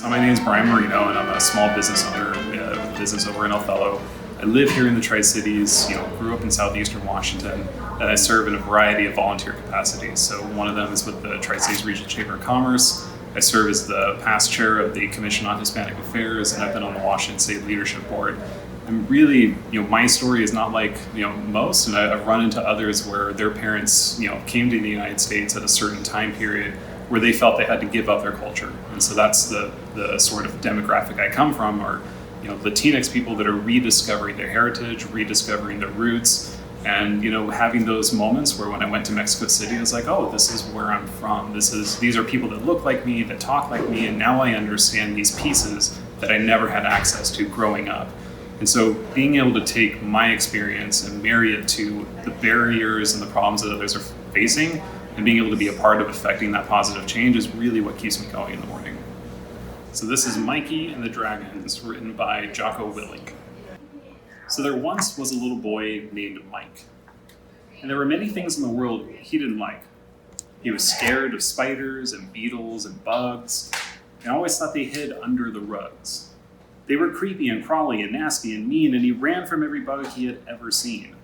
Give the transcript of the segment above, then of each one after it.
My name is Brian Moreno, and I'm a small business owner with a business over in Othello. I live here in the Tri-Cities, grew up in southeastern Washington, and I serve in a variety of volunteer capacities. So one of them is with the Tri-Cities Regional Chamber of Commerce. I serve as the past chair of the Commission on Hispanic Affairs, and I've been on the Washington State Leadership Board. And really, my story is not like, most, and I've run into others where their parents, came to the United States at a certain time period where they felt they had to give up their culture. And so that's the sort of demographic I come from, are, LatinX people that are rediscovering their heritage, rediscovering their roots, and, having those moments where when I went to Mexico City, I was like, oh, this is where I'm from. These are people that look like me, that talk like me, and now I understand these pieces that I never had access to growing up. And so being able to take my experience and marry it to the barriers and the problems that others are facing, and being able to be a part of affecting that positive change is really what keeps me going in the morning. So this is Mikey and the Dragons, written by Jocko Willink. So there once was a little boy named Mike, and there were many things in the world he didn't like. He was scared of spiders and beetles and bugs, and always thought they hid under the rugs. They were creepy and crawly and nasty and mean, and he ran from every bug he had ever seen.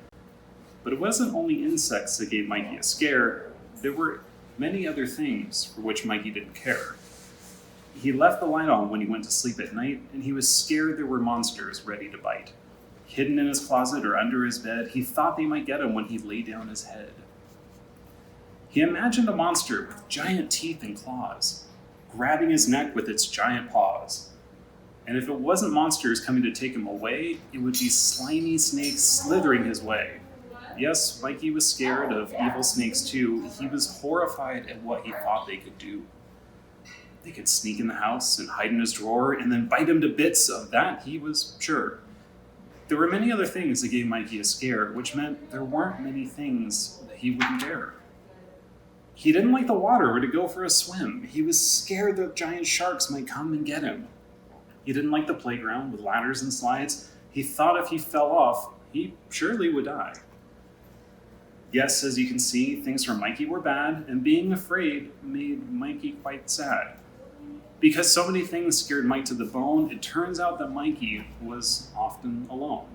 But it wasn't only insects that gave Mikey a scare. There were many other things for which Mikey didn't care. He left the light on when he went to sleep at night, and he was scared there were monsters ready to bite. Hidden in his closet or under his bed, he thought they might get him when he lay down his head. He imagined a monster with giant teeth and claws, grabbing his neck with its giant paws. And if it wasn't monsters coming to take him away, it would be slimy snakes slithering his way. Yes, Mikey was scared of evil snakes too. He was horrified at what he thought they could do. They could sneak in the house and hide in his drawer and then bite him to bits. Of that, he was sure. There were many other things that gave Mikey a scare, which meant there weren't many things that he wouldn't dare. He didn't like the water or to go for a swim. He was scared that giant sharks might come and get him. He didn't like the playground with ladders and slides. He thought if he fell off, he surely would die. Yes, as you can see, things for Mikey were bad, and being afraid made Mikey quite sad. Because so many things scared Mike to the bone, it turns out that Mikey was often alone.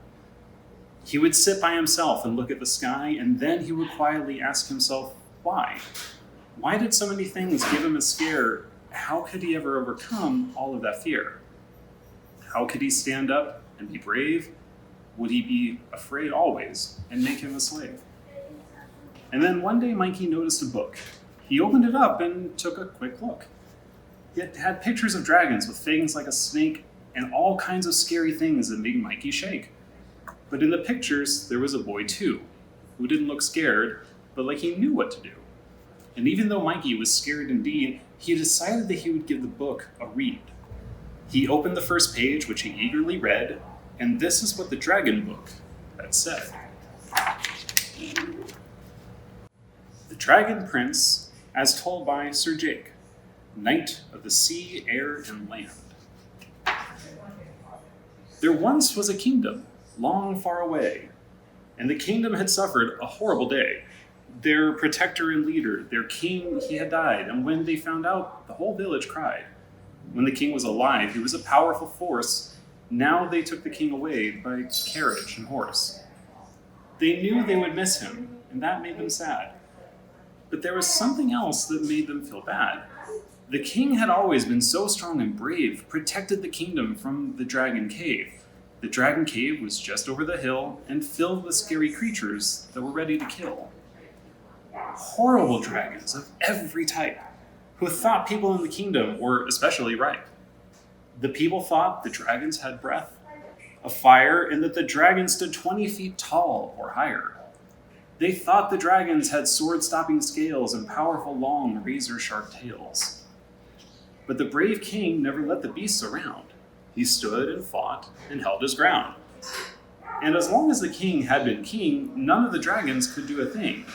He would sit by himself and look at the sky, and then he would quietly ask himself, why? Why did so many things give him a scare? How could he ever overcome all of that fear? How could he stand up and be brave? Would he be afraid always and make him a slave? And then one day Mikey noticed a book. He opened it up and took a quick look. It had pictures of dragons with fangs like a snake and all kinds of scary things that made Mikey shake. But in the pictures, there was a boy too, who didn't look scared, but like he knew what to do. And even though Mikey was scared indeed, he decided that he would give the book a read. He opened the first page, which he eagerly read, and this is what the dragon book had said. The Dragon Prince, as told by Sir Jake, Knight of the Sea, Air, and Land. There once was a kingdom, long far away, and the kingdom had suffered a horrible day. Their protector and leader, their king, he had died, and when they found out, the whole village cried. When the king was alive, he was a powerful force. Now they took the king away by carriage and horse. They knew they would miss him, and that made them sad. But there was something else that made them feel bad. The king had always been so strong and brave, protected the kingdom from the dragon cave. The dragon cave was just over the hill and filled with scary creatures that were ready to kill. Horrible dragons of every type, who thought people in the kingdom were especially ripe. The people thought the dragons had breath, a fire, and that the dragon stood 20 feet tall or higher. They thought the dragons had sword-stopping scales and powerful long razor-sharp tails. But the brave king never let the beasts around. He stood and fought and held his ground. And as long as the king had been king, none of the dragons could do a thing.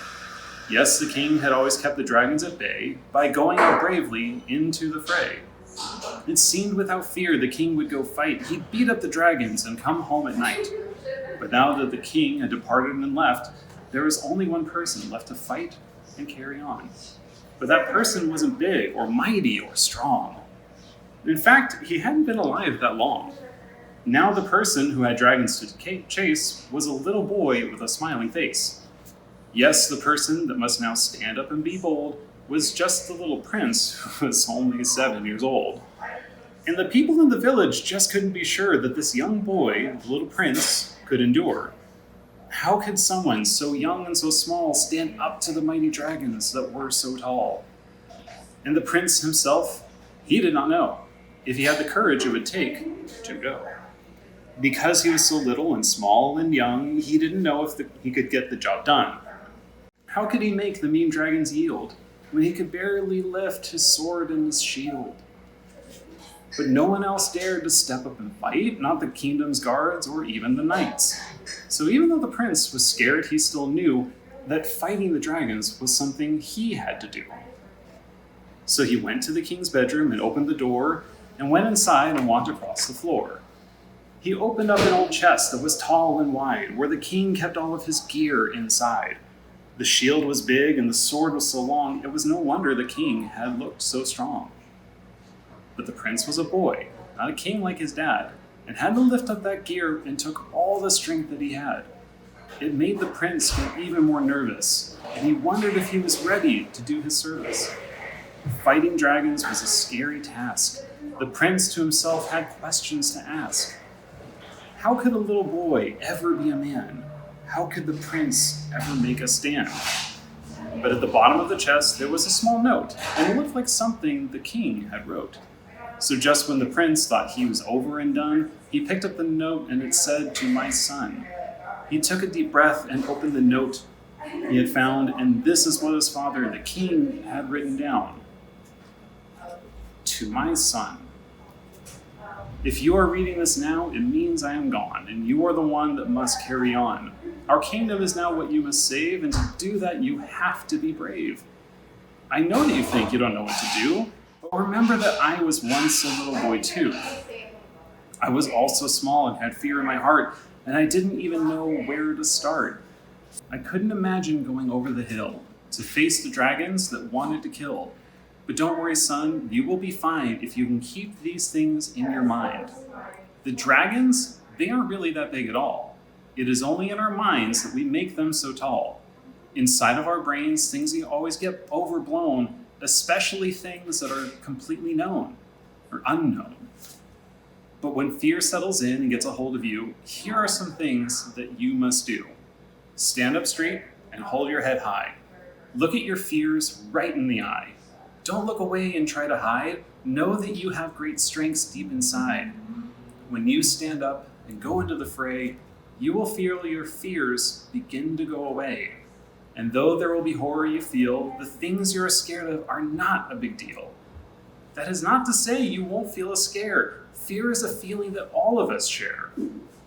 Yes, the king had always kept the dragons at bay by going out bravely into the fray. It seemed without fear the king would go fight. He'd beat up the dragons and come home at night. But now that the king had departed and left, there was only one person left to fight and carry on. But that person wasn't big or mighty or strong. In fact, he hadn't been alive that long. Now the person who had dragons to chase was a little boy with a smiling face. Yes, the person that must now stand up and be bold was just the little prince who was only 7 years old. And the people in the village just couldn't be sure that this young boy, the little prince, could endure. How could someone so young and so small stand up to the mighty dragons that were so tall? And the prince himself, he did not know if he had the courage it would take to go. Because he was so little and small and young, he didn't know if he could get the job done. How could he make the mean dragons yield when he could barely lift his sword and his shield? But no one else dared to step up and fight, not the kingdom's guards or even the knights. So even though the prince was scared, he still knew that fighting the dragons was something he had to do. So he went to the king's bedroom and opened the door and went inside and walked across the floor. He opened up an old chest that was tall and wide, where the king kept all of his gear inside. The shield was big and the sword was so long, it was no wonder the king had looked so strong. But the prince was a boy, not a king like his dad, and had to lift up that gear and took all the strength that he had. It made the prince get even more nervous, and he wondered if he was ready to do his service. Fighting dragons was a scary task. The prince to himself had questions to ask. How could a little boy ever be a man? How could the prince ever make a stand? But at the bottom of the chest, there was a small note, and it looked like something the king had wrote. So just when the prince thought he was over and done, he picked up the note and it said, "To my son." He took a deep breath and opened the note he had found, and this is what his father, the king, had written down. To my son. If you are reading this now, it means I am gone, and you are the one that must carry on. Our kingdom is now what you must save, and to do that you have to be brave. I know that you think you don't know what to do, but remember that I was once a little boy too. I was also small and had fear in my heart, and I didn't even know where to start. I couldn't imagine going over the hill to face the dragons that wanted to kill. But don't worry, son, you will be fine if you can keep these things in your mind. The dragons, they aren't really that big at all. It is only in our minds that we make them so tall. Inside of our brains, things always get overblown, especially things that are completely known or unknown. But when fear settles in and gets a hold of you, here are some things that you must do. Stand up straight and hold your head high. Look at your fears right in the eye. Don't look away and try to hide. Know that you have great strengths deep inside. When you stand up and go into the fray, you will feel your fears begin to go away. And though there will be horror you feel, the things you're scared of are not a big deal. That is not to say you won't feel a scare. Fear is a feeling that all of us share.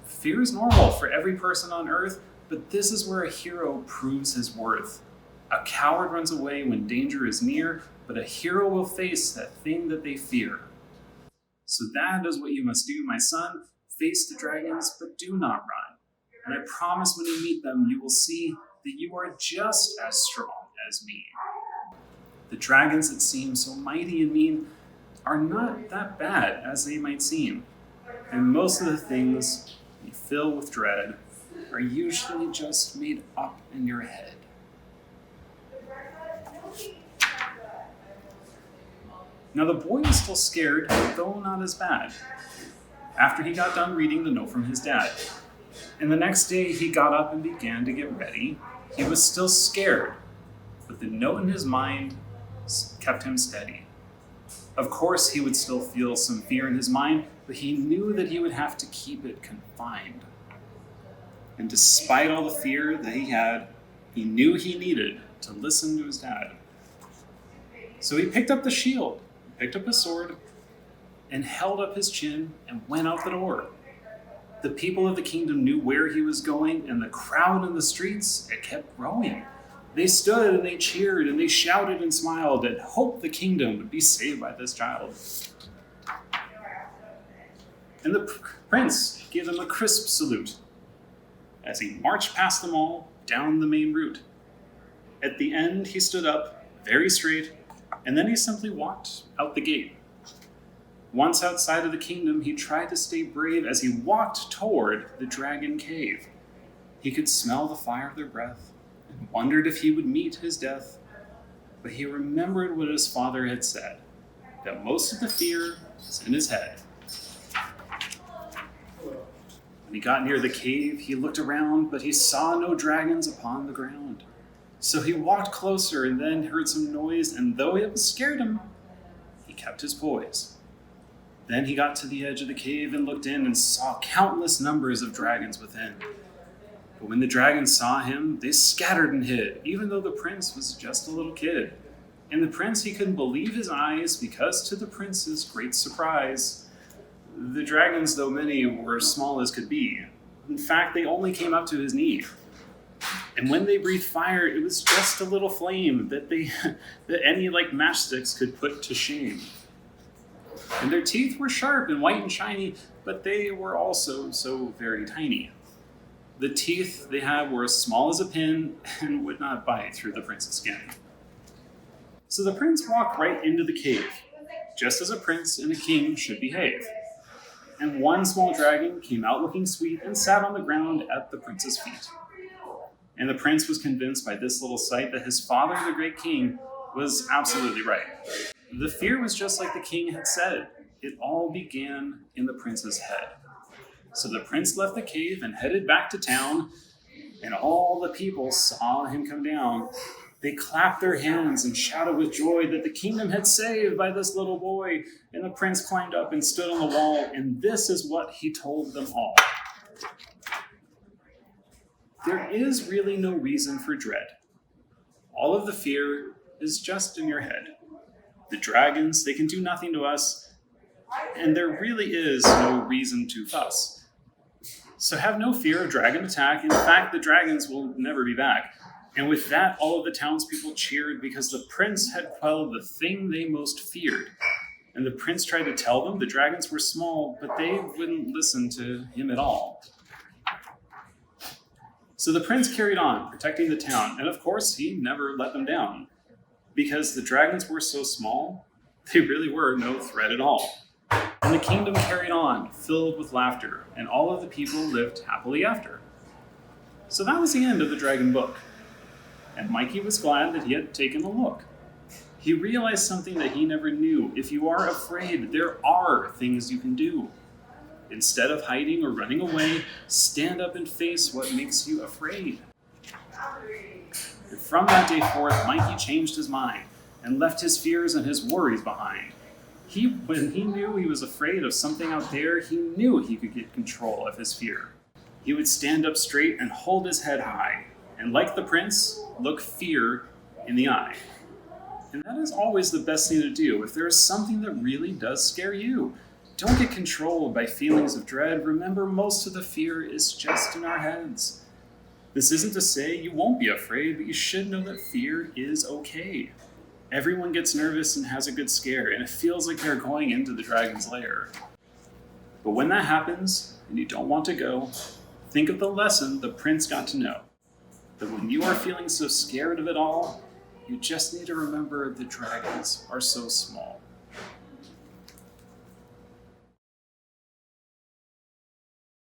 Fear is normal for every person on earth, but this is where a hero proves his worth. A coward runs away when danger is near, but a hero will face that thing that they fear. So that is what you must do, my son. Face the dragons, but do not run. And I promise when you meet them, you will see that you are just as strong as me. The dragons that seem so mighty and mean are not that bad as they might seem. And most of the things you fill with dread are usually just made up in your head. Now the boy was still scared, though not as bad, after he got done reading the note from his dad. And the next day he got up and began to get ready. He was still scared, but the note in his mind kept him steady. Of course he would still feel some fear in his mind, but he knew that he would have to keep it confined. And despite all the fear that he had, he knew he needed to listen to his dad. So he picked up the shield, picked up his sword, and held up his chin and went out the door. The people of the kingdom knew where he was going, and the crowd in the streets, it kept growing. They stood and they cheered and they shouted and smiled and hoped the kingdom would be saved by this child. And the prince gave them a crisp salute as he marched past them all down the main route. At the end, he stood up very straight, and then he simply walked out the gate. Once outside of the kingdom, he tried to stay brave as he walked toward the dragon cave. He could smell the fire of their breath and wondered if he would meet his death. But he remembered what his father had said, that most of the fear is in his head. When he got near the cave, he looked around, but he saw no dragons upon the ground. So he walked closer and then heard some noise, and though it scared him, he kept his poise. Then he got to the edge of the cave and looked in and saw countless numbers of dragons within. But when the dragons saw him, they scattered and hid, even though the prince was just a little kid. And the prince, he couldn't believe his eyes, because to the prince's great surprise, the dragons, though many, were as small as could be. In fact, they only came up to his knee. And when they breathed fire, it was just a little flame that any matchsticks could put to shame. And their teeth were sharp and white and shiny, but they were also so very tiny. The teeth they had were as small as a pin and would not bite through the prince's skin. So the prince walked right into the cave, just as a prince and a king should behave. And one small dragon came out looking sweet and sat on the ground at the prince's feet. And the prince was convinced by this little sight that his father, the great king, was absolutely right. The fear was just like the king had said. It all began in the prince's head. So the prince left the cave and headed back to town, and all the people saw him come down. They clapped their hands and shouted with joy that the kingdom had saved by this little boy. And the prince climbed up and stood on the wall, and this is what he told them all. There is really no reason for dread. All of the fear is just in your head. The dragons, they can do nothing to us, and there really is no reason to fuss. So have no fear of dragon attack. In fact, the dragons will never be back. And with that, all of the townspeople cheered because the prince had quelled the thing they most feared. And the prince tried to tell them the dragons were small, but they wouldn't listen to him at all. So the prince carried on, protecting the town, and of course, he never let them down. Because the dragons were so small, they really were no threat at all. And the kingdom carried on, filled with laughter, and all of the people lived happily after. So that was the end of the dragon book. And Mikey was glad that he had taken a look. He realized something that he never knew. If you are afraid, there are things you can do. Instead of hiding or running away, stand up and face what makes you afraid. And from that day forth, Mikey changed his mind and left his fears and his worries behind. When he knew he was afraid of something out there, he knew he could get control of his fear. He would stand up straight and hold his head high, and like the prince, look fear in the eye. And that is always the best thing to do. If there is something that really does scare you, don't get controlled by feelings of dread. Remember, most of the fear is just in our heads. This isn't to say you won't be afraid, but you should know that fear is okay. Everyone gets nervous and has a good scare, and it feels like they're going into the dragon's lair. But when that happens, and you don't want to go, think of the lesson the prince got to know. That when you are feeling so scared of it all, you just need to remember the dragons are so small.